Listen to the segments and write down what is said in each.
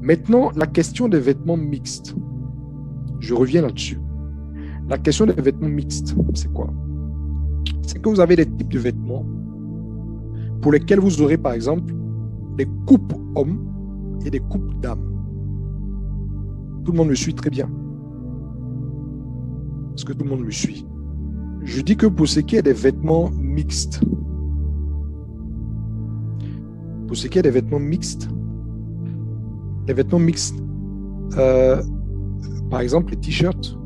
Maintenant, la question des vêtements mixtes. Je reviens là-dessus. La question des vêtements mixtes, c'est quoi? C'est que vous avez des types de vêtements pour lesquels vous aurez, par exemple, des coupes hommes et des coupes dames. Tout le monde me suit très bien. Est-ce que tout le monde me suit? Je dis que pour ce qui est des vêtements mixtes, les vêtements mixtes, par exemple, les t-shirts,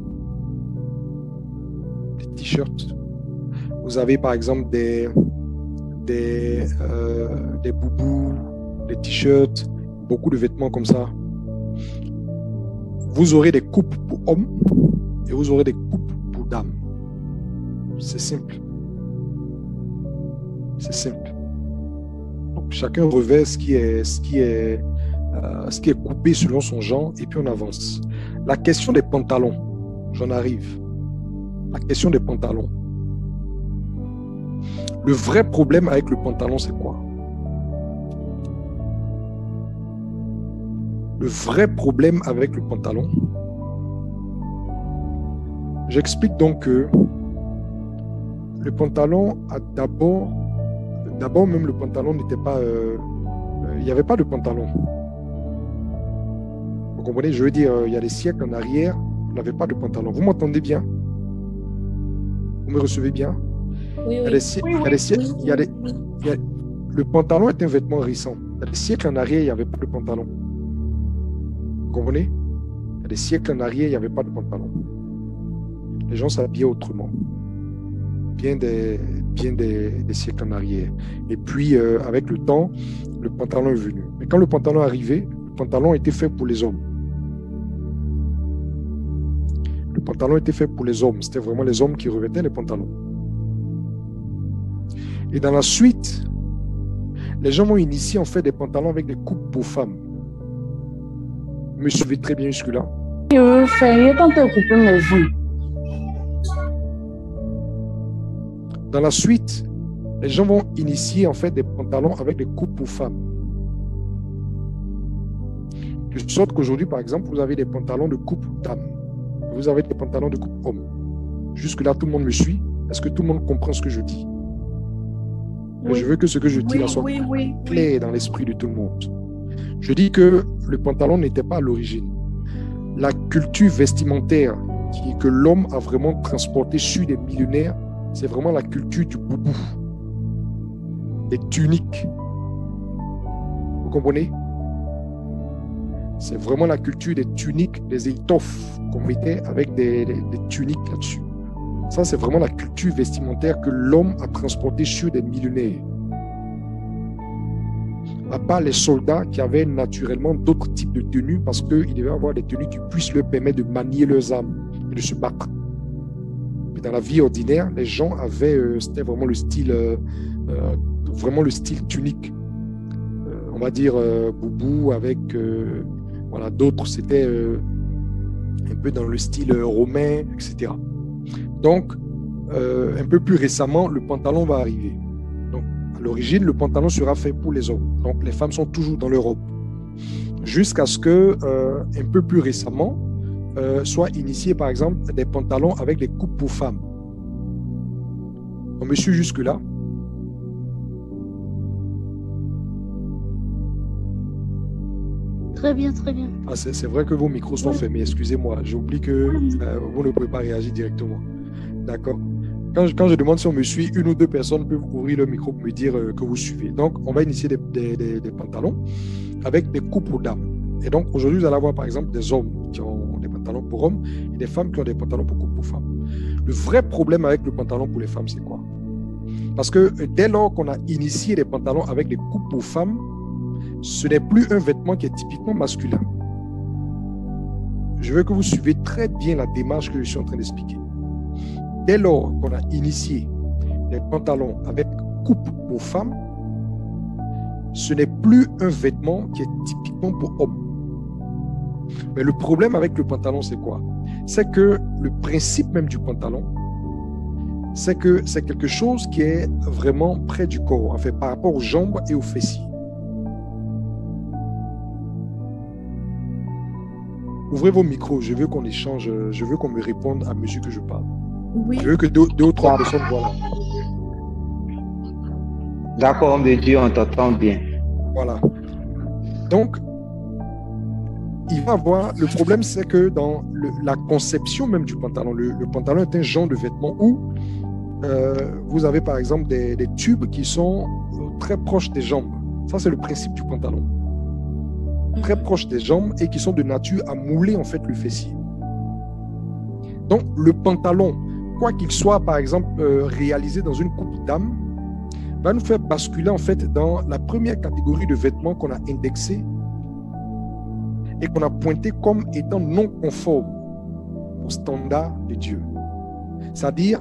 vous avez par exemple des boubous, des t-shirts, beaucoup de vêtements comme ça. Vous aurez des coupes pour hommes et vous aurez des coupes pour dames. C'est simple. C'est simple. Donc, chacun revêt ce qui est coupé selon son genre et puis on avance. La question des pantalons, j'en arrive. La question des pantalons. Le vrai problème avec le pantalon, c'est quoi? Le vrai problème avec le pantalon, j'explique donc que le pantalon a d'abord même le pantalon n'était pas, il n'y avait pas de pantalon. Vous comprenez? Je veux dire, il y a des siècles en arrière, on n'avait pas de pantalon. Vous m'entendez bien? Vous me recevez bien? Oui, Il y a oui. des siècles, le pantalon est un vêtement récent. Il y a des siècles en arrière, il n'y avait pas de pantalon. Vous comprenez? Il y a des siècles en arrière, il n'y avait pas de pantalon. Les gens s'habillaient autrement. Bien des siècles en arrière. Et puis, avec le temps, le pantalon est venu. Mais quand le pantalon est arrivé, le pantalon était fait pour les hommes. Le pantalon était fait pour les hommes. C'était vraiment les hommes qui revêtaient les pantalons. Et dans la suite, les gens vont initier en fait des pantalons avec des coupes pour femmes. Vous me suivez très bien jusque-là? Dans la suite, les gens vont initier en fait des pantalons avec des coupes pour femmes. De sorte qu'aujourd'hui, par exemple, vous avez des pantalons de coupe dame. Vous avez des pantalons de coupe homme. Jusque-là, tout le monde me suit. Est-ce que tout le monde comprend ce que je dis? Oui. Je veux que ce que je dis là soit clair dans l'esprit de tout le monde. Je dis que le pantalon n'était pas à l'origine. La culture vestimentaire que l'homme a vraiment transportée sur des millénaires, c'est vraiment la culture du boubou, des tuniques. Vous comprenez? C'est vraiment la culture des tuniques, des étoffes qu'on mettait avec des tuniques là-dessus. Ça, c'est vraiment la culture vestimentaire que l'homme a transportée sur des millénaires. À part les soldats qui avaient naturellement d'autres types de tenues parce qu'ils devaient avoir des tenues qui puissent leur permettre de manier leurs armes et de se battre. Mais dans la vie ordinaire, les gens avaient, c'était vraiment le style tunique. On va dire boubou avec voilà, d'autres, c'était un peu dans le style romain, etc. Donc, un peu plus récemment, le pantalon va arriver. Donc, à l'origine, le pantalon sera fait pour les hommes. Donc, les femmes sont toujours dans leur robe. Jusqu'à ce que, un peu plus récemment, soit initié, par exemple, des pantalons avec des coupes pour femmes. On me suit jusque-là? Très bien, très bien. Ah, c'est vrai que vos micros sont fermés, excusez-moi. J'oublie que vous ne pouvez pas réagir directement. D'accord? Quand je demande si on me suit, une ou deux personnes peuvent ouvrir le micro pour me dire que vous suivez. Donc, on va initier des pantalons avec des coupes pour dames. Et donc, aujourd'hui, vous allez avoir, par exemple, des hommes qui ont des pantalons pour hommes et des femmes qui ont des pantalons pour coupes pour femmes. Le vrai problème avec le pantalon pour les femmes, c'est quoi? Parce que dès lors qu'on a initié des pantalons avec des coupes pour femmes, ce n'est plus un vêtement qui est typiquement masculin. Je veux que vous suivez très bien la démarche que je suis en train d'expliquer. Dès lors qu'on a initié des pantalons avec coupe pour femmes, ce n'est plus un vêtement qui est typiquement pour hommes. Mais le problème avec le pantalon, c'est quoi? C'est que le principe même du pantalon, c'est que c'est quelque chose qui est vraiment près du corps, en fait, par rapport aux jambes et aux fessiers. ouvrez vos micros. Je veux qu'on échange. Je veux qu'on me réponde à mesure que je parle. Oui. Je veux que deux ou trois personnes voient là. D'accord, homme de Dieu, on t'entend bien. Voilà. Donc, il va avoir... Le problème, c'est que dans la conception même du pantalon, le pantalon est un genre de vêtement où vous avez par exemple des tubes qui sont très proches des jambes. Ça, c'est le principe du pantalon. Très proches des jambes et qui sont de nature à mouler en fait le fessier. Donc, le pantalon, quoi qu'il soit par exemple réalisé dans une coupe d'âme, va nous faire basculer en fait dans la première catégorie de vêtements qu'on a indexé et qu'on a pointé comme étant non conforme au standard de Dieu. C'est-à-dire,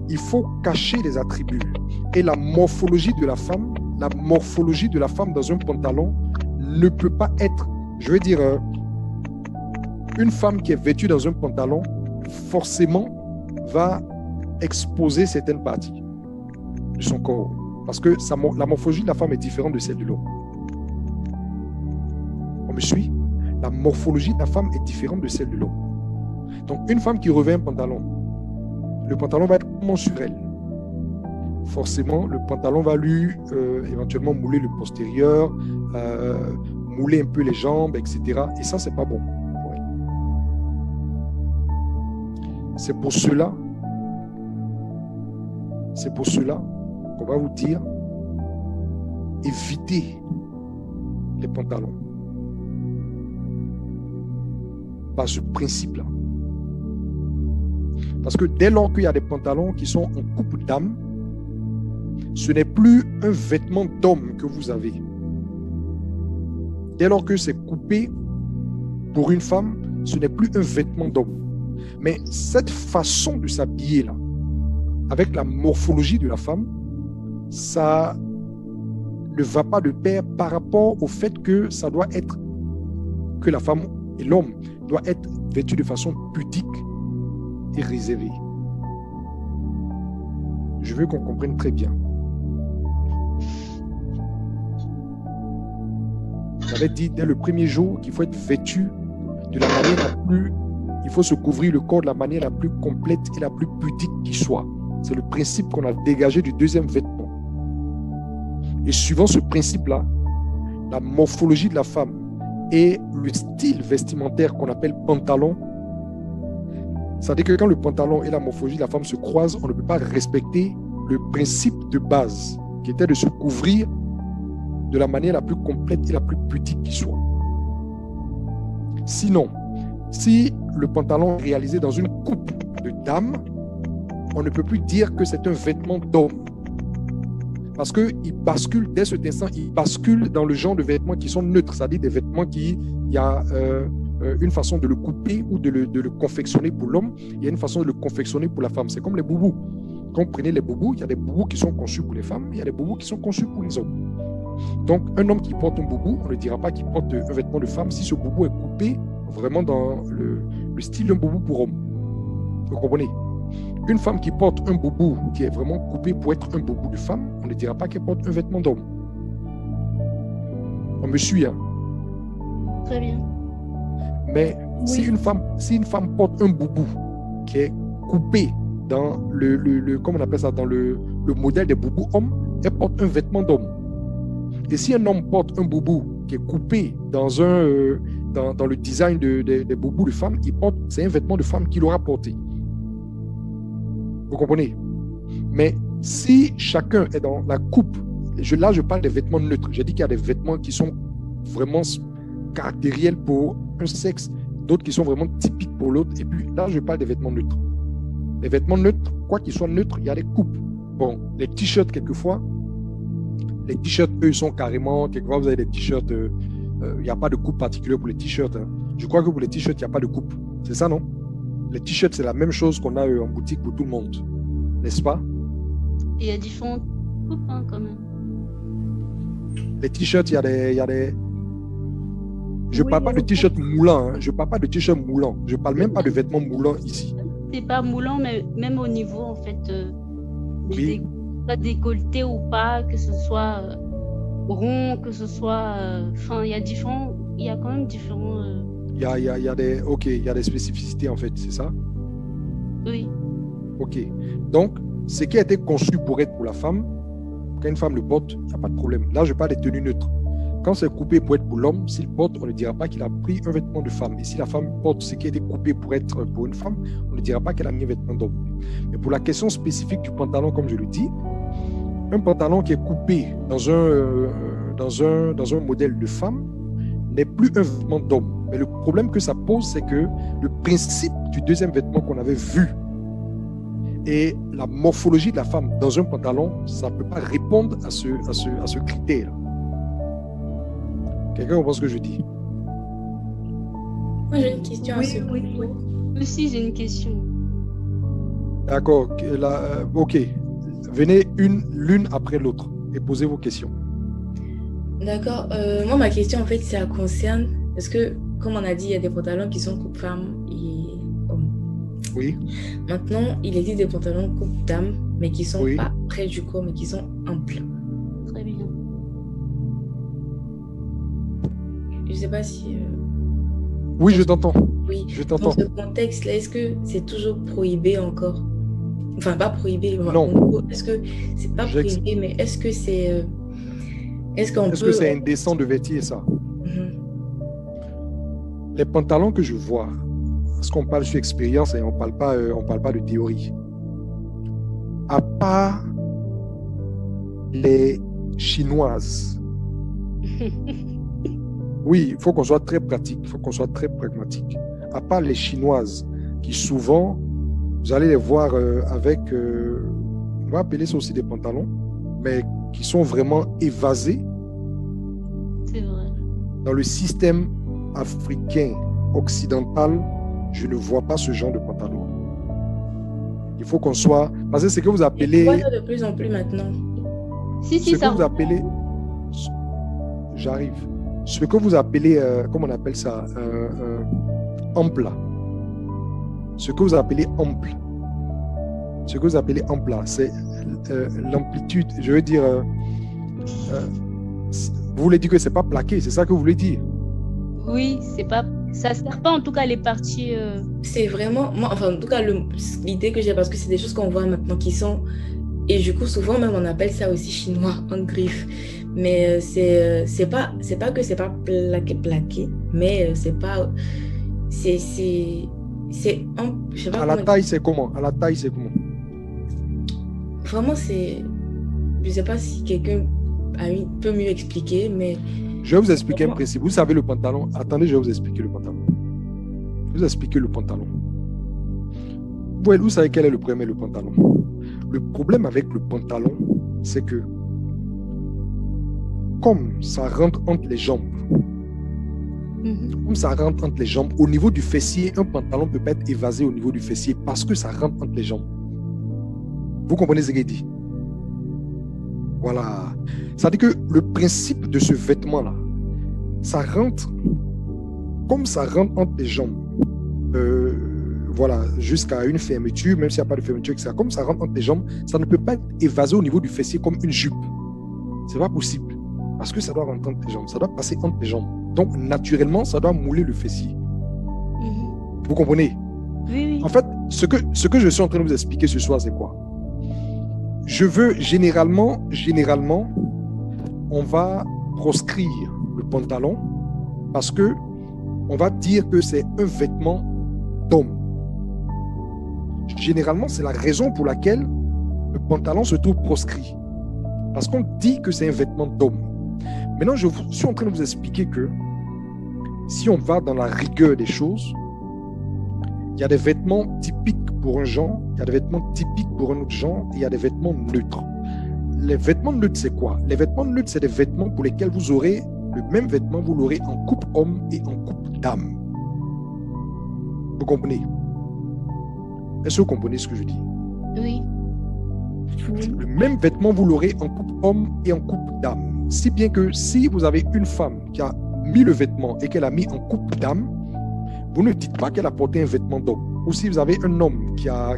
il faut cacher les attributs. Et la morphologie de la femme dans un pantalon ne peut pas être, je veux dire, une femme qui est vêtue dans un pantalon, forcément, va exposer certaines parties de son corps. Parce que la morphologie de la femme est différente de celle de l'homme. On me suit? La morphologie de la femme est différente de celle de l'homme. Donc, une femme qui revêt un pantalon, le pantalon va être comment sur elle. Forcément, le pantalon va lui éventuellement mouler le postérieur, mouler un peu les jambes, etc. Et ça, c'est pas bon pour elle. C'est pour cela qu'on va vous dire évitez les pantalons. Par ce principe-là. Parce que dès lors qu'il y a des pantalons qui sont en coupe d'âme, ce n'est plus un vêtement d'homme que vous avez. Dès lors que c'est coupé pour une femme, ce n'est plus un vêtement d'homme. Mais cette façon de s'habiller là, avec la morphologie de la femme, ça ne va pas de pair par rapport au fait que ça doit être, que la femme et l'homme doit être vêtu de façon pudique et réservée. Je veux qu'on comprenne très bien. J'avais dit dès le premier jour qu'il faut être vêtu de la manière la plus... Il faut se couvrir le corps de la manière la plus complète et la plus pudique qui soit. C'est le principe qu'on a dégagé du deuxième vêtement. Et suivant ce principe-là, la morphologie de la femme et le style vestimentaire qu'on appelle pantalon, c'est-à-dire que quand le pantalon et la morphologie de la femme se croisent, on ne peut pas respecter le principe de base, qui était de se couvrir de la manière la plus complète et la plus pudique qui soit. Sinon, si le pantalon est réalisé dans une coupe de dame, on ne peut plus dire que c'est un vêtement d'homme. Parce qu'il bascule, dès cet instant, il bascule dans le genre de vêtements qui sont neutres, c'est-à-dire des vêtements qui, il y a une façon de le couper ou de le confectionner pour l'homme, il y a une façon de le confectionner pour la femme. C'est comme les boubous. Quand vous prenez les boubous, il y a des boubous qui sont conçus pour les femmes, il y a des boubous qui sont conçus pour les hommes. Donc, un homme qui porte un boubou, on ne dira pas qu'il porte un vêtement de femme si ce boubou est coupé vraiment dans le style d'un boubou pour homme. Vous comprenez? Une femme qui porte un boubou qui est vraiment coupé pour être un boubou de femme, on ne dira pas qu'elle porte un vêtement d'homme. On me suit, hein? Très bien. Mais oui. si une femme porte un boubou qui est coupé dans comment on appelle ça, dans le modèle des boubous hommes, elle porte un vêtement d'homme. Et si un homme porte un boubou qui est coupé dans le design des boubous de femme, c'est un vêtement de femme qu'il aura porté. Vous comprenez? Mais si chacun est dans la coupe, là je parle des vêtements neutres. J'ai dit qu'il y a des vêtements qui sont vraiment caractériels pour un sexe, d'autres qui sont vraiment typiques pour l'autre. Et puis là je parle des vêtements neutres. Les vêtements neutres, quoi qu'ils soient neutres, il y a des coupes. Bon, les t-shirts quelquefois, les t-shirts eux sont carrément, quelquefois vous avez des t-shirts, il n'y a pas de coupe particulière pour les t-shirts. Hein. Je crois que pour les t-shirts, il n'y a pas de coupe. C'est ça, non? Les t-shirts, c'est la même chose qu'on a en boutique pour tout le monde. N'est-ce pas? Et il y a différentes coupes, hein, quand même. Les t-shirts, il y a des... Je ne parle pas de t-shirt moulant. Hein. Je ne parle pas de t-shirt moulant. Je ne parle même pas de vêtements moulants ici. C'est pas moulant, mais même au niveau, en fait, oui. Pas décolleté ou pas, que ce soit rond, que ce soit... Enfin, il y a quand même différents... Ok, il y a des spécificités en fait, c'est ça? Oui. Ok. Donc, ce qui a été conçu pour être pour la femme, quand une femme le porte, il n'y a pas de problème. Là, je parle des tenues neutres. Quand c'est coupé pour être pour l'homme, s'il porte, on ne dira pas qu'il a pris un vêtement de femme. Et si la femme porte ce qui a été coupé pour être pour une femme, on ne dira pas qu'elle a mis un vêtement d'homme. Mais pour la question spécifique du pantalon, comme je le dis, un pantalon qui est coupé dans un modèle de femme n'est plus un vêtement d'homme. Mais le problème que ça pose, c'est que le principe du deuxième vêtement qu'on avait vu et la morphologie de la femme dans un pantalon, ça ne peut pas répondre à ce critère. Quelqu'un comprend ce que je dis? Moi, j'ai une question à ce propos. Moi aussi, j'ai une question. D'accord. Ok. Venez l'une après l'autre et posez vos questions. D'accord. Moi, ma question, en fait, ça concerne... Parce que, comme on a dit, il y a des pantalons qui sont coupe-femme et homme. Oui. Maintenant, il existe des pantalons coupe-dame, mais qui ne sont pas près du corps, mais qui sont amples. Très bien. Je ne sais pas si... Oui, je t'entends. Oui. Je t'entends. Dans ce contexte-là, est-ce que c'est toujours prohibé encore? Enfin, pas prohibé. Non. En gros, est-ce que c'est pas prohibé, mais est-ce que c'est... Est-ce que c'est indécent de vêtir ça? Les pantalons que je vois, parce qu'on parle sur expérience et on parle pas de théorie. À part les Chinoises. Oui, il faut qu'on soit très pratique, il faut qu'on soit très pragmatique. À part les Chinoises, qui souvent, vous allez les voir avec, on va appeler ça aussi des pantalons, mais qui sont vraiment évasés. C'est vrai. Dans le système africain occidental, je ne vois pas ce genre de pantalon. Il faut qu'on soit... Parce que ce que vous appelez... On voit ça de plus en plus maintenant. Si, ce ça... que vous appelez... J'arrive. Ce que vous appelez... comment on appelle ça? Ample. Ce que vous appelez ample. Ce que vous appelez ample, c'est l'amplitude. Je veux dire... vous voulez dire que ce n'est pas plaqué, c'est ça que vous voulez dire? Oui, c'est pas... ça ne sert pas en tout cas les parties... C'est vraiment... Moi, enfin, en tout cas, l'idée que j'ai, parce que c'est des choses qu'on voit maintenant qui sont... Et du coup, souvent même, on appelle ça aussi chinois, en griffe. Mais c'est pas que c'est pas plaqué, mais c'est pas... C'est je sais pas à la taille, c'est comment? À la taille, c'est comment? Vraiment, c'est... Je sais pas si quelqu'un peut mieux expliquer, mais... Je vais vous expliquer un principe. Vous savez le pantalon. Attendez, je vais vous expliquer le pantalon. Je vais vous expliquer le pantalon. Vous savez quel est le problème avec le pantalon? Le problème avec le pantalon, c'est que comme ça rentre entre les jambes, au niveau du fessier, un pantalon ne peut pas être évasé au niveau du fessier parce que ça rentre entre les jambes. Vous comprenez ce qu'il dit? Voilà. Ça veut dire que le principe de ce vêtement-là, ça rentre, comme ça rentre entre les jambes, voilà, jusqu'à une fermeture, même s'il n'y a pas de fermeture, etc. Comme ça rentre entre les jambes, ça ne peut pas être évasé au niveau du fessier comme une jupe. Ce n'est pas possible. Parce que ça doit rentrer entre les jambes, ça doit passer entre les jambes. Donc, naturellement, ça doit mouler le fessier. Vous comprenez? Oui. En fait, ce que je suis en train de vous expliquer ce soir, c'est quoi? Je veux généralement, on va proscrire le pantalon parce que on va dire que c'est un vêtement d'homme. Généralement, c'est la raison pour laquelle le pantalon se trouve proscrit. Parce qu'on dit que c'est un vêtement d'homme. Maintenant, je suis en train de vous expliquer que si on va dans la rigueur des choses, il y a des vêtements typiques pour un genre, il y a des vêtements typiques pour un autre genre, et il y a des vêtements neutres. Les vêtements neutres, c'est quoi? Les vêtements neutres, c'est des vêtements pour lesquels vous aurez le même vêtement, vous l'aurez en coupe homme et en coupe dame. Vous comprenez? Est-ce que vous comprenez ce que je dis? Oui. Le même vêtement, vous l'aurez en coupe homme et en coupe dame. Si bien que si vous avez une femme qui a mis le vêtement et qu'elle a mis en coupe dame, vous ne dites pas qu'elle a porté un vêtement d'homme. Ou si vous avez un homme qui a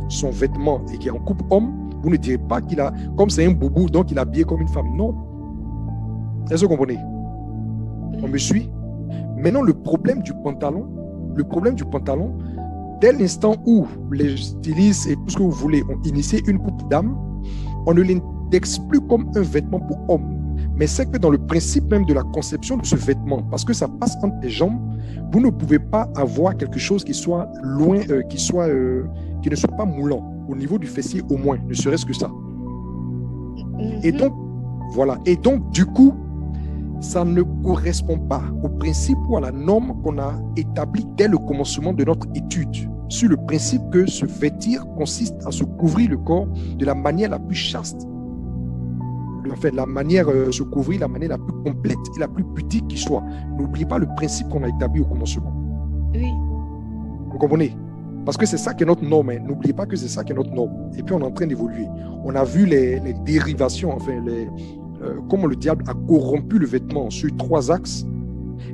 son vêtement et qui est en coupe homme, vous ne direz pas qu'il a, comme c'est un boubou, donc il est habillé comme une femme. Non. Est-ce que vous comprenez? On me suit? Maintenant, le problème du pantalon, dès l'instant où les stylistes et tout ce que vous voulez ont initié une coupe d'âme, on ne l'indexe plus comme un vêtement pour homme. Mais c'est que dans le principe même de la conception de ce vêtement, parce que ça passe entre les jambes, vous ne pouvez pas avoir quelque chose qui soit loin, qui ne soit pas moulant, au niveau du fessier au moins, ne serait-ce que ça. Et donc, voilà. Et donc, du coup, ça ne correspond pas au principe ou à la norme qu'on a établie dès le commencement de notre étude, sur le principe que se vêtir consiste à se couvrir le corps de la manière la plus chaste. Enfin, la manière se couvrir, la manière la plus complète et la plus pudique qui soit. N'oubliez pas le principe qu'on a établi au commencement. Oui. Vous comprenez? Parce que c'est ça qui est notre norme. Hein. N'oubliez pas que c'est ça qui est notre norme. Et puis, on est en train d'évoluer. On a vu les dérivations, enfin, comment le diable a corrompu le vêtement sur 3 axes.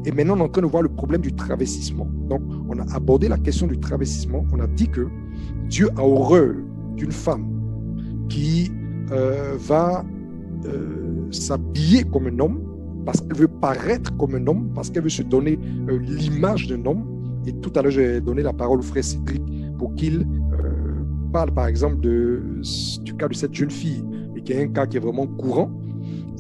Et maintenant, on est en train de voir le problème du travestissement. Donc, on a abordé la question du travestissement. On a dit que Dieu a horreur d'une femme qui va s'habiller comme un homme parce qu'elle veut paraître comme un homme, parce qu'elle veut se donner l'image d'un homme. Et tout à l'heure, j'ai donné la parole au frère Cédric pour qu'il parle, par exemple, du cas de cette jeune fille, et qui est un cas qui est vraiment courant.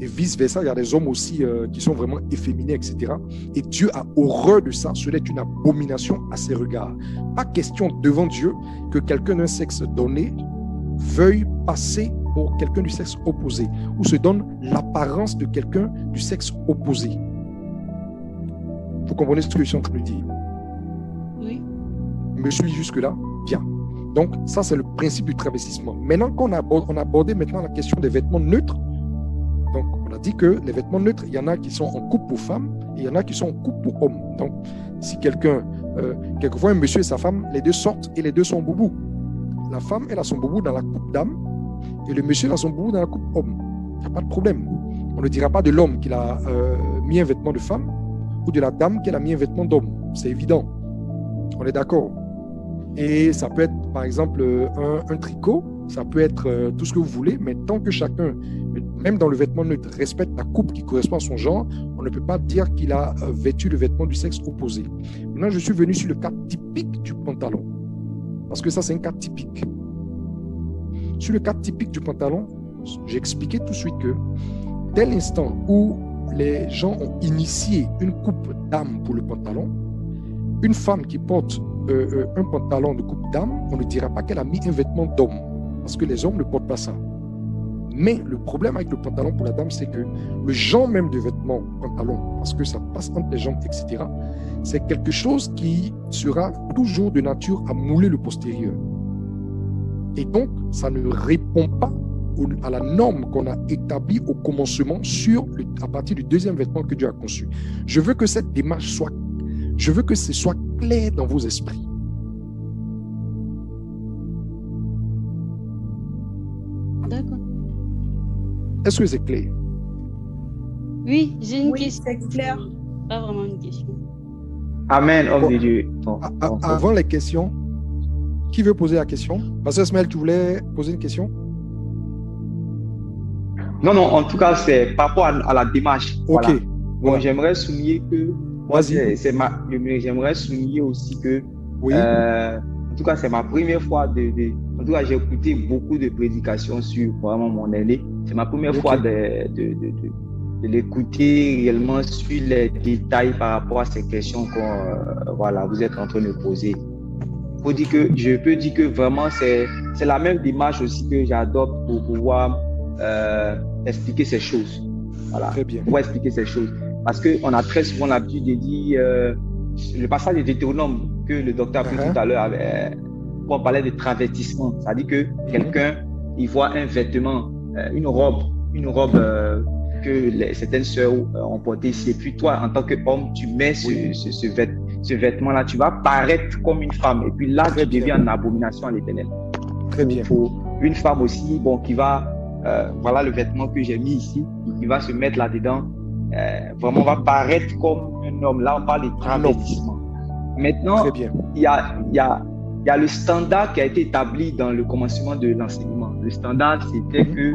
Et vice-versa, il y a des hommes aussi qui sont vraiment efféminés, etc. Et Dieu a horreur de ça. Cela est une abomination à ses regards. Pas question devant Dieu que quelqu'un d'un sexe donné veuille passer pour quelqu'un du sexe opposé ou se donne l'apparence de quelqu'un du sexe opposé. Vous comprenez ce que je suis en train de dire? Oui. Me suis jusque-là? Bien. Donc, ça, c'est le principe du travestissement. Maintenant qu'on a abordé maintenant la question des vêtements neutres, donc, on a dit que les vêtements neutres, il y en a qui sont en coupe pour femmes et il y en a qui sont en coupe pour hommes. Donc, si quelquefois un monsieur et sa femme, les deux sortent et les deux sont boubou. La femme, elle a son boubou dans la coupe d'âme et le monsieur a son boubou dans la coupe homme. Il n'y a pas de problème. On ne dira pas de l'homme qu'il a mis un vêtement de femme ou de la dame qu'elle a mis un vêtement d'homme. C'est évident. On est d'accord. Et ça peut être, par exemple, un tricot. Ça peut être tout ce que vous voulez, mais tant que chacun, même dans le vêtement neutre, respecte la coupe qui correspond à son genre, on ne peut pas dire qu'il a vêtu le vêtement du sexe opposé. Maintenant, je suis venu sur le cas typique du pantalon, parce que ça, c'est un cas typique. Sur le cas typique du pantalon, j'ai expliqué tout de suite que dès l'instant où les gens ont initié une coupe d'âme pour le pantalon, une femme qui porte un pantalon de coupe d'âme, on ne dira pas qu'elle a mis un vêtement d'homme. Parce que les hommes ne portent pas ça. Mais le problème avec le pantalon pour la dame, c'est que le genre même de vêtement, pantalon, parce que ça passe entre les jambes, etc., c'est quelque chose qui sera toujours de nature à mouler le postérieur. Et donc, ça ne répond pas à la norme qu'on a établie au commencement à partir du deuxième vêtement que Dieu a conçu. Je veux que cette démarche soit clair dans vos esprits. D'accord. Est-ce que c'est clair? Oui, j'ai une question. C'est clair. Pas vraiment une question. Amen, homme de Dieu. Avant les questions, qui veut poser la question? Pasteur Ismaël, tu voulais poser une question? Non, en tout cas, c'est par rapport à la démarche. Ok. Voilà. Bon, Voilà. j'aimerais souligner que j'aimerais souligner aussi que Oui. en tout cas, c'est ma première fois en tout cas, j'ai écouté beaucoup de prédications sur vraiment mon aîné. C'est ma première fois de l'écouter réellement sur les détails par rapport à ces questions que vous êtes en train de poser. Je peux dire que vraiment, c'est la même démarche aussi que j'adopte pour pouvoir expliquer ces choses. Voilà. Très bien. Pour expliquer ces choses. Parce qu'on a très souvent l'habitude de dire le passage de Deutéronome que le docteur a pris tout à l'heure, quand on parlait de travestissement. C'est-à-dire que quelqu'un, il voit un vêtement, une robe que certaines sœurs ont porté ici. Et puis toi, en tant qu'homme, tu mets ce vêtement-là, tu vas paraître comme une femme. Et puis là, tu deviens une abomination à l'Éternel. Très bien. Il faut une femme aussi, qui va, voilà le vêtement que j'ai mis ici, qui va se mettre là-dedans. Vraiment va paraître comme un homme. Là, on parle de travestissement. Maintenant, il y a le standard qui a été établi dans le commencement de l'enseignement. Le standard, c'était que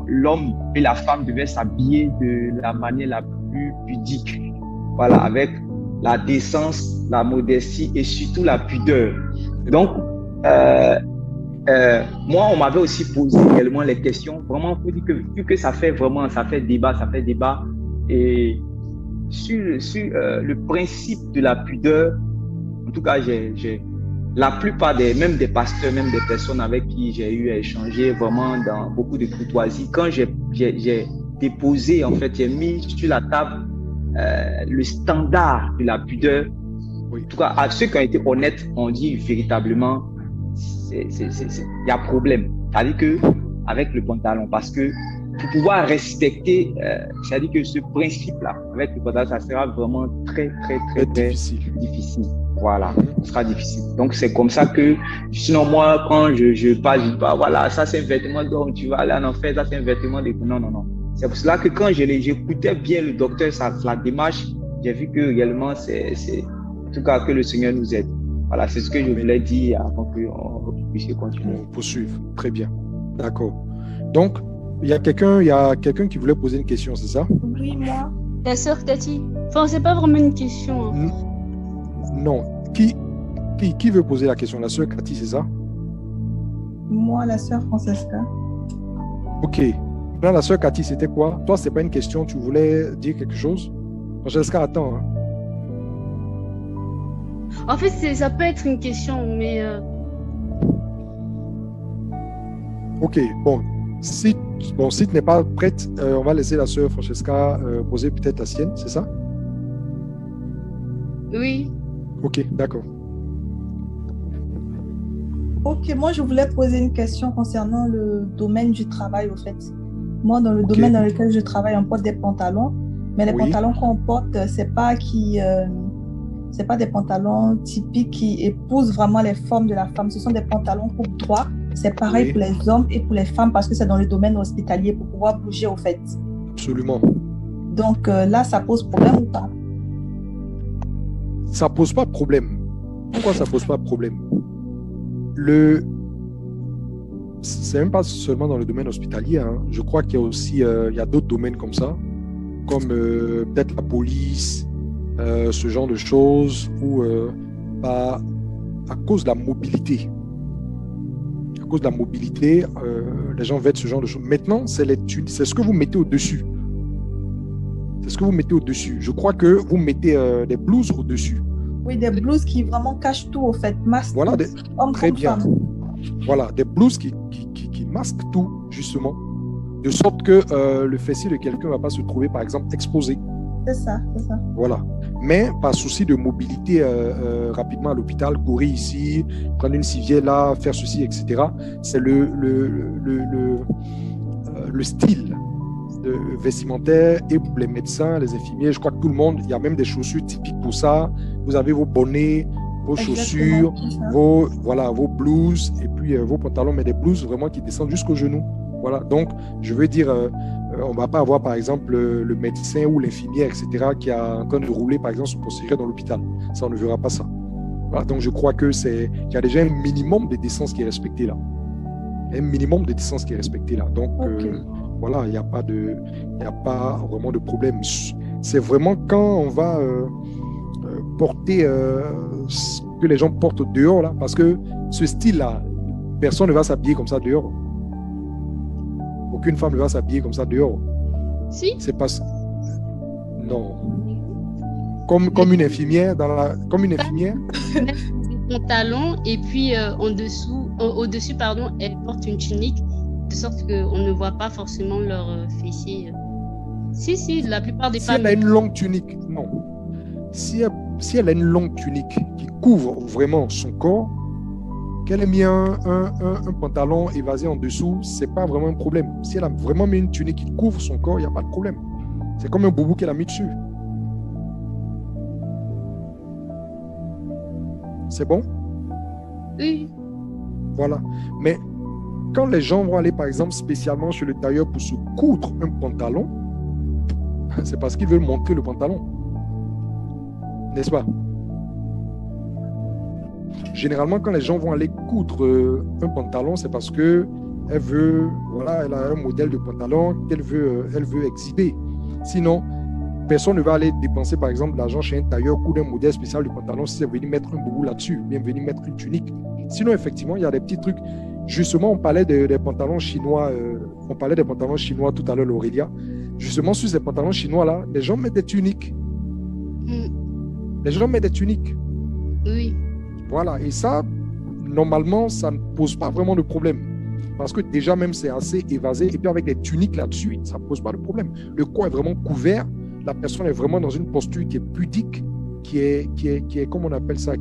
l'homme et la femme devaient s'habiller de la manière la plus pudique. voilà, avec la décence, la modestie et surtout la pudeur. Donc, moi, on m'avait aussi posé également les questions. Vraiment, faut dire que, vu que ça fait débat, et sur le principe de la pudeur, en tout cas, la plupart même des pasteurs, même des personnes avec qui j'ai eu à échanger vraiment dans beaucoup de courtoisie, quand j'ai déposé, en fait, j'ai mis sur la table le standard de la pudeur. En tout cas, à ceux qui ont été honnêtes, on dit véritablement, il y a problème. C'est-à-dire que avec le pantalon, parce que pour pouvoir respecter, c'est-à-dire que ce principe-là, avec le pantalon, ça sera vraiment très difficile. Voilà, ce sera difficile. Donc, c'est comme ça que, sinon, moi, quand je parle, je dis pas, voilà, ça c'est un vêtement dont tu vas aller en enfer, ça c'est un vêtement de... Non. C'est pour cela que quand j'écoutais bien le docteur, la démarche, j'ai vu que réellement, c'est en tout cas que le Seigneur nous aide. Voilà, c'est ce que je voulais dire avant qu'on puisse continuer. On poursuivre. Très bien. D'accord. Donc, il y a quelqu'un qui voulait poser une question, c'est ça? Oui, moi. La sœur Cathy. Enfin, c'est pas vraiment une question. Hein. Non. Qui veut poser la question? La sœur Cathy, c'est ça? Moi, la sœur Francesca. Ok. Là, la sœur Cathy, c'était quoi? Toi, c'est pas une question, tu voulais dire quelque chose? Francesca, attends. Hein. En fait, ça peut être une question, mais... Ok, bon. Si tu n'es pas prête, on va laisser la sœur Francesca poser peut-être la sienne, c'est ça? Oui. Ok, d'accord. Ok, moi je voulais poser une question concernant le domaine du travail, au fait. Moi, dans le domaine dans lequel je travaille, on porte des pantalons, mais les pantalons qu'on porte, c'est pas des pantalons typiques qui épousent vraiment les formes de la femme. Ce sont des pantalons coupe droit. C'est pareil pour les hommes et pour les femmes parce que c'est dans le domaine hospitalier pour pouvoir bouger, au fait. Absolument. Donc là, ça pose problème ou pas? Ça pose pas de problème. Pourquoi ça pose pas de problème? C'est même pas seulement dans le domaine hospitalier. Hein. Je crois qu'il y a aussi il y a d'autres domaines comme ça, comme peut-être la police, ce genre de choses, où à cause de la mobilité. À cause de la mobilité, les gens vêtent ce genre de choses. Maintenant, c'est ce que vous mettez au-dessus. C'est ce que vous mettez au-dessus. Je crois que vous mettez des blouses au-dessus. Oui, des blouses qui vraiment cachent tout, au fait. Masquent voilà, tout. Très bien. Voilà, des blouses qui masquent tout, justement. De sorte que le fessier de quelqu'un ne va pas se trouver, par exemple, exposé. C'est ça. Voilà. Mais par souci de mobilité rapidement à l'hôpital, courir ici, prendre une civière là, faire ceci, etc. C'est le style vestimentaire et pour les médecins, les infirmiers, je crois que tout le monde, il y a même des chaussures typiques pour ça. Vous avez vos bonnets, vos chaussures, vos blouses et puis vos pantalons, mais des blouses vraiment qui descendent jusqu'aux genoux. Voilà. Donc, je veux dire, on ne va pas avoir, par exemple, le médecin ou l'infirmière, etc., qui est en train de rouler, par exemple, son procédure dans l'hôpital. Ça, on ne verra pas ça. Voilà. Donc, je crois qu'il y a déjà un minimum de décence qui est respecté là. Un minimum de décence qui est respecté là. Donc, voilà, il n'y a pas vraiment de problème. C'est vraiment quand on va porter ce que les gens portent dehors, là, parce que ce style-là, personne ne va s'habiller comme ça dehors. Aucune femme ne va s'habiller comme ça dehors. Si. C'est pas... Non. Comme une infirmière, comme une infirmière. Des pantalons et puis au-dessus, elle porte une tunique de sorte qu'on ne voit pas forcément leurs fessiers. Si, la plupart des femmes... Si elle a une longue tunique, non. Si elle a une longue tunique qui couvre vraiment son corps, qu'elle ait mis un pantalon évasé en dessous, c'est pas vraiment un problème. Si elle a vraiment mis une tunique qui couvre son corps, il n'y a pas de problème. C'est comme un boubou qu'elle a mis dessus. C'est bon? Oui. Voilà. Mais quand les gens vont aller, par exemple, spécialement chez le tailleur pour se coudre un pantalon, c'est parce qu'ils veulent montrer le pantalon. N'est-ce pas? Généralement, quand les gens vont aller coudre un pantalon, c'est parce que elle veut, voilà, elle a un modèle de pantalon qu'elle veut exhiber. Sinon, personne ne va aller dépenser, par exemple, de l'argent chez un tailleur ou d'un modèle spécial de pantalon si c'est venir mettre un boubou là-dessus, ou bien venir mettre une tunique. Sinon, effectivement, il y a des petits trucs. Justement, on parlait des pantalons chinois. On parlait des pantalons chinois tout à l'heure, Laurelia. Justement, sur ces pantalons chinois-là, les gens mettent des tuniques. Les gens mettent des tuniques. Oui. Voilà. Et ça, normalement, ça ne pose pas vraiment de problème. Parce que déjà, même, c'est assez évasé. Et puis, avec des tuniques là-dessus, ça ne pose pas de problème. Le corps est vraiment couvert. La personne est vraiment dans une posture qui est pudique, qui est comment on appelle ça,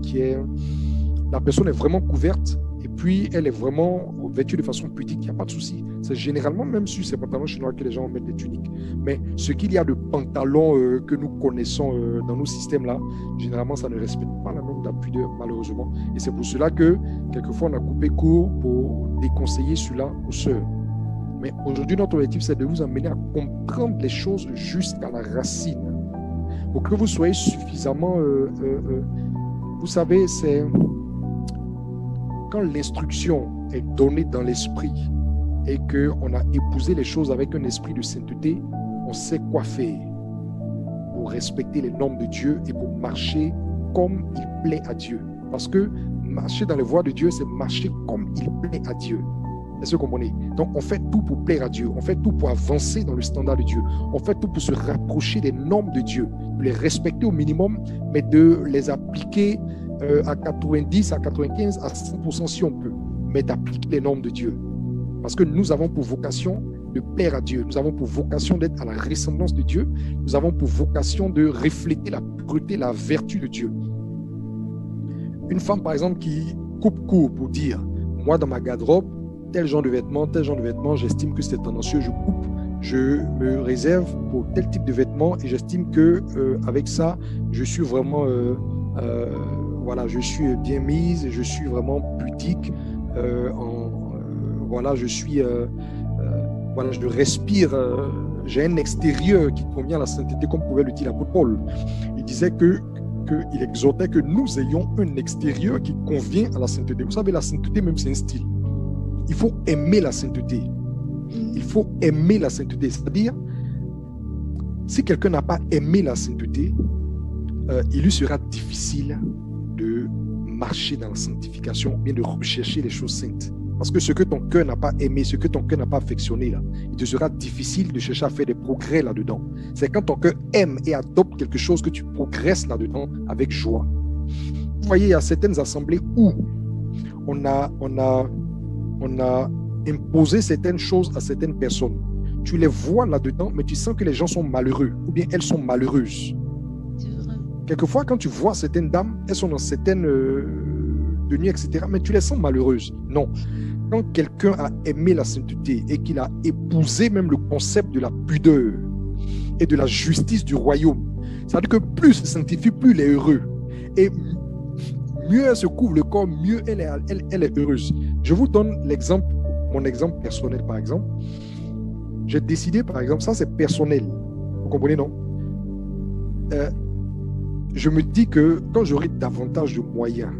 la personne est vraiment couverte. Et puis, elle est vraiment vêtue de façon pudique, il n'y a pas de souci. C'est généralement même sur ces pantalons chinois que les gens mettent des tuniques. Mais ce qu'il y a de pantalons que nous connaissons dans nos systèmes-là, généralement, ça ne respecte pas la norme de la pudeur, malheureusement. Et c'est pour cela que, quelquefois, on a coupé court pour déconseiller cela aux sœurs. Mais aujourd'hui, notre objectif, c'est de vous amener à comprendre les choses jusqu'à la racine. Pour que vous soyez suffisamment... vous savez, c'est... Quand l'instruction est donnée dans l'esprit et qu'on a épousé les choses avec un esprit de sainteté, on sait quoi faire pour respecter les normes de Dieu et pour marcher comme il plaît à Dieu. Parce que marcher dans les voies de Dieu, c'est marcher comme il plaît à Dieu. Est-ce que vous comprenez? Donc, on fait tout pour plaire à Dieu. On fait tout pour avancer dans le standard de Dieu. On fait tout pour se rapprocher des normes de Dieu, de les respecter au minimum, mais de les appliquer à 90, à 95, à 100% si on peut, mais d'appliquer les normes de Dieu. Parce que nous avons pour vocation de plaire à Dieu. Nous avons pour vocation d'être à la ressemblance de Dieu. Nous avons pour vocation de refléter la pureté, la vertu de Dieu. Une femme, par exemple, qui coupe court pour dire, moi, dans ma garde-robe, tel genre de vêtements, j'estime que c'est tendancieux, je coupe, je me réserve pour tel type de vêtements et j'estime que avec ça, je suis vraiment... voilà, je suis bien mise, je suis vraiment pudique, voilà, je suis, voilà, je respire, j'ai un extérieur qui convient à la sainteté, comme pouvait le dire l'apôtre Paul. Il disait il exhortait que nous ayons un extérieur qui convient à la sainteté. Vous savez, la sainteté, même, c'est un style. Il faut aimer la sainteté. Il faut aimer la sainteté. C'est-à-dire, si quelqu'un n'a pas aimé la sainteté, il lui sera difficile de marcher dans la sanctification, bien de rechercher les choses saintes. Parce que ce que ton cœur n'a pas aimé, ce que ton cœur n'a pas affectionné, là, il te sera difficile de chercher à faire des progrès là-dedans. C'est quand ton cœur aime et adopte quelque chose que tu progresses là-dedans avec joie. Vous voyez, il y a certaines assemblées où on a imposé certaines choses à certaines personnes. Tu les vois là-dedans, mais tu sens que les gens sont malheureux, ou bien elles sont malheureuses. Quelquefois, quand tu vois certaines dames, elles sont dans certaines tenues, etc., mais tu les sens malheureuses. Non. Quand quelqu'un a aimé la sainteté et qu'il a épousé même le concept de la pudeur et de la justice du royaume, ça veut dire que plus il se sanctifie, plus il est heureux. Et mieux elle se couvre le corps, mieux elle est heureuse. Je vous donne l'exemple, mon exemple personnel, par exemple. J'ai décidé, par exemple, ça c'est personnel. Vous comprenez, non? Je me dis que quand j'aurai davantage de moyens,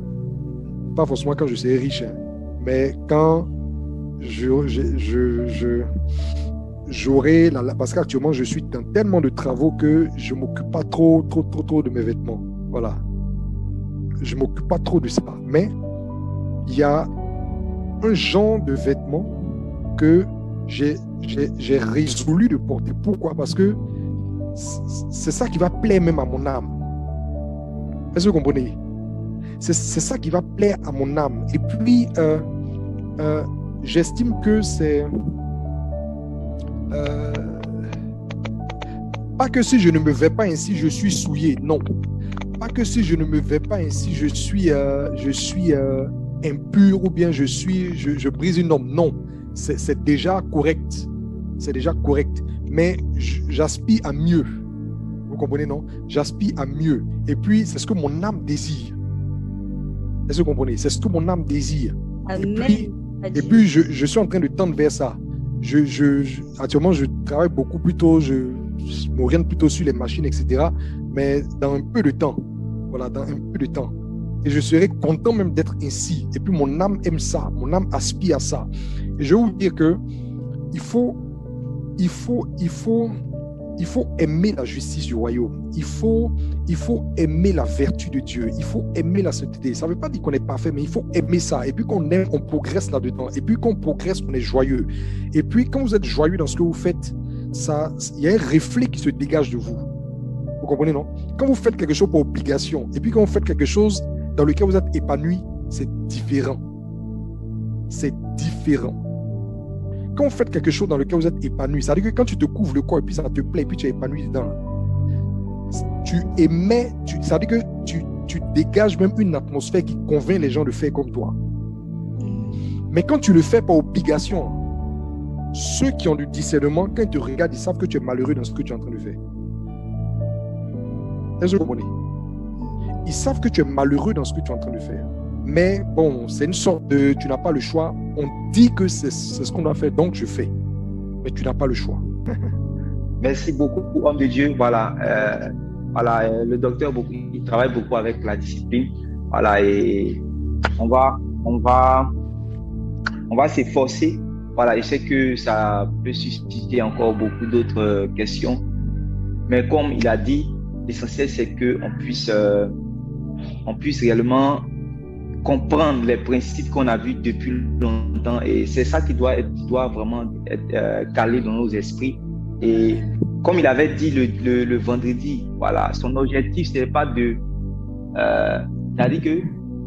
pas forcément quand je serai riche, hein, mais quand j'aurai, parce qu'actuellement je suis dans tellement de travaux que je ne m'occupe pas trop de mes vêtements. Voilà. Je ne m'occupe pas trop de ça. Mais il y a un genre de vêtements que j'ai résolu de porter. Pourquoi? Parce que c'est ça qui va plaire même à mon âme. Est-ce que vous comprenez? C'est ça qui va plaire à mon âme. Et puis, j'estime que c'est... pas que si je ne me vais pas ainsi, je suis souillé. Non. Pas que si je ne me vais pas ainsi, je suis impur ou bien je brise une norme. Non. C'est déjà correct. C'est déjà correct. Mais j'aspire à mieux. Vous comprenez, non? J'aspire à mieux. Et puis, c'est ce que mon âme désire. Est-ce que vous comprenez? C'est ce que mon âme désire. Amen. Et puis je suis en train de tendre vers ça. Actuellement, je travaille beaucoup plutôt, je m'oriente plutôt sur les machines, etc. Mais dans un peu de temps. Voilà, dans un peu de temps. Et je serais content même d'être ainsi. Et puis, mon âme aime ça. Mon âme aspire à ça. Et je vais vous dire que il faut il faut aimer la justice du royaume. Il faut aimer la vertu de Dieu. Il faut aimer la sainteté. Ça ne veut pas dire qu'on est parfait, mais il faut aimer ça. Et puis qu'on aime, on progresse là-dedans. Et puis qu'on progresse, on est joyeux. Et puis quand vous êtes joyeux dans ce que vous faites, il y a un reflet qui se dégage de vous. Vous comprenez, non? Quand vous faites quelque chose pour obligation, et puis quand vous faites quelque chose dans lequel vous êtes épanoui, c'est différent. C'est différent. Quand vous faites quelque chose dans lequel vous êtes épanoui, c'est-à-dire que quand tu te couvres le corps et puis ça te plaît et puis tu es épanoui dedans, c'est-à-dire que tu dégages même une atmosphère qui convainc les gens de faire comme toi. Mais quand tu le fais par obligation, ceux qui ont du discernement, quand ils te regardent, ils savent que tu es malheureux dans ce que tu es en train de faire. Est-ce que vous comprenez? Ils savent que tu es malheureux dans ce que tu es en train de faire. Mais bon, c'est une sorte de... Tu n'as pas le choix. On dit que c'est ce qu'on doit faire, donc je fais. Mais tu n'as pas le choix. Merci beaucoup, homme de Dieu. Voilà, le docteur, il travaille beaucoup avec la discipline. Voilà, et on va s'efforcer. Voilà, je sais que ça peut susciter encore beaucoup d'autres questions. Mais comme il a dit, l'essentiel, c'est qu'on puisse réellement comprendre les principes qu'on a vus depuis longtemps. Et c'est ça qui doit vraiment être calé dans nos esprits. Et comme il avait dit le vendredi, voilà, son objectif, ce n'est pas de... c'est-à-dire que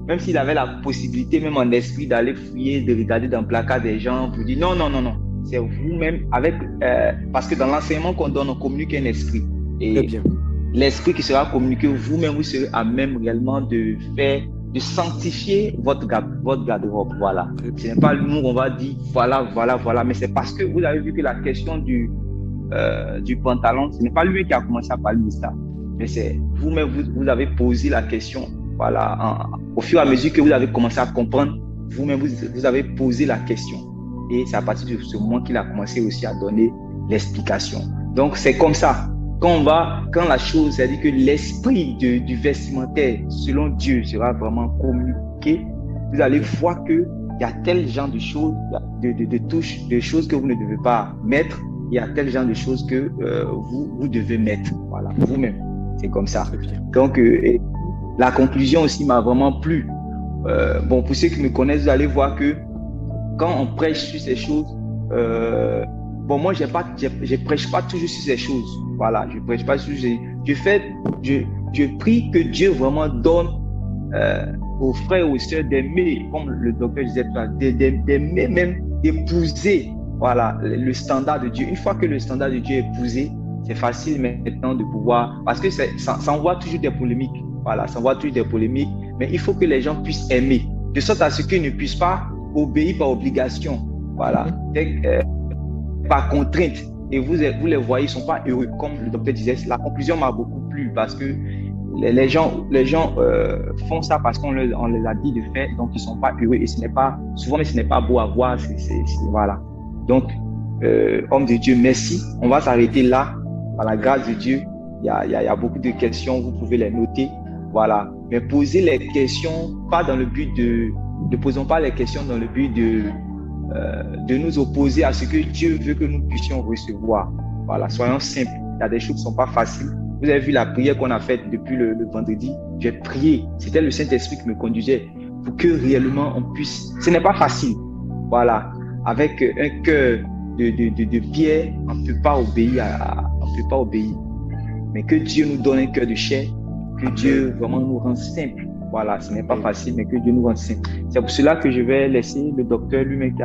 même s'il avait la possibilité, même en esprit, d'aller fouiller, de regarder dans le placard des gens, pour dire non. C'est vous-même parce que dans l'enseignement qu'on donne, on communique un esprit. Et l'esprit qui sera communiqué, vous-même, vous serez à même réellement de sanctifier votre garde-robe. Voilà. Ce n'est pas nous, on va dire voilà. Mais c'est parce que vous avez vu que la question du pantalon, ce n'est pas lui qui a commencé à parler de ça. Mais c'est vous-même, vous avez posé la question. Voilà. Au fur et à mesure que vous avez commencé à comprendre, vous-même, vous avez posé la question. Et c'est à partir de ce moment qu'il a commencé aussi à donner l'explication. Donc, c'est comme ça. Quand la chose, c'est-à-dire que l'esprit du vestimentaire, selon Dieu, sera vraiment communiqué, vous allez voir qu'il y a tel genre de choses, de touches, de choses que vous ne devez pas mettre, il y a tel genre de choses que vous devez mettre. Voilà, vous-même. C'est comme ça. Donc, la conclusion aussi m'a vraiment plu. Bon, pour ceux qui me connaissent, vous allez voir que quand on prêche sur ces choses, bon, moi, je prêche pas toujours sur ces choses. Voilà, je prêche pas sur ces choses. Je prie que Dieu vraiment donne aux frères et aux sœurs d'aimer, comme le docteur disait, d'aimer même, d'épouser, voilà, le standard de Dieu. Une fois que le standard de Dieu est épousé, c'est facile maintenant de pouvoir, parce que ça envoie toujours des polémiques. Voilà, ça envoie toujours des polémiques, mais il faut que les gens puissent aimer, de sorte à ce qu'ils ne puissent pas obéir par obligation. Voilà, par contrainte. Et vous les voyez, ils ne sont pas heureux. Comme le docteur disait, la conclusion m'a beaucoup plu parce que les gens font ça parce qu'on les a dit de faire, donc ils ne sont pas heureux. Et souvent, ce n'est pas beau à voir. Voilà. Donc, homme de Dieu, merci. On va s'arrêter là. Par la grâce de Dieu, il y a beaucoup de questions, vous pouvez les noter. Voilà. Mais posez les questions, pas dans le but ne posons pas les questions dans le but de nous opposer à ce que Dieu veut que nous puissions recevoir. Voilà, soyons simples. Il y a des choses qui ne sont pas faciles. Vous avez vu la prière qu'on a faite depuis le vendredi. J'ai prié. C'était le Saint-Esprit qui me conduisait pour que réellement on puisse... Ce n'est pas facile. Voilà. Avec un cœur de pierre, on ne peut pas obéir. On ne peut pas obéir. Mais que Dieu nous donne un cœur de chair, que Dieu vraiment nous rende simples. Voilà, ce n'est pas facile, mais que Dieu nous rende simples. C'est pour cela que je vais laisser le docteur lui-même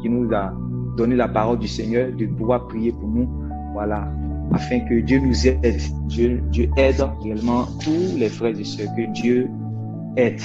qui nous a donné la parole du Seigneur, de pouvoir prier pour nous. Voilà, afin que Dieu nous aide. Dieu aide réellement tous les frères et sœurs, que Dieu aide.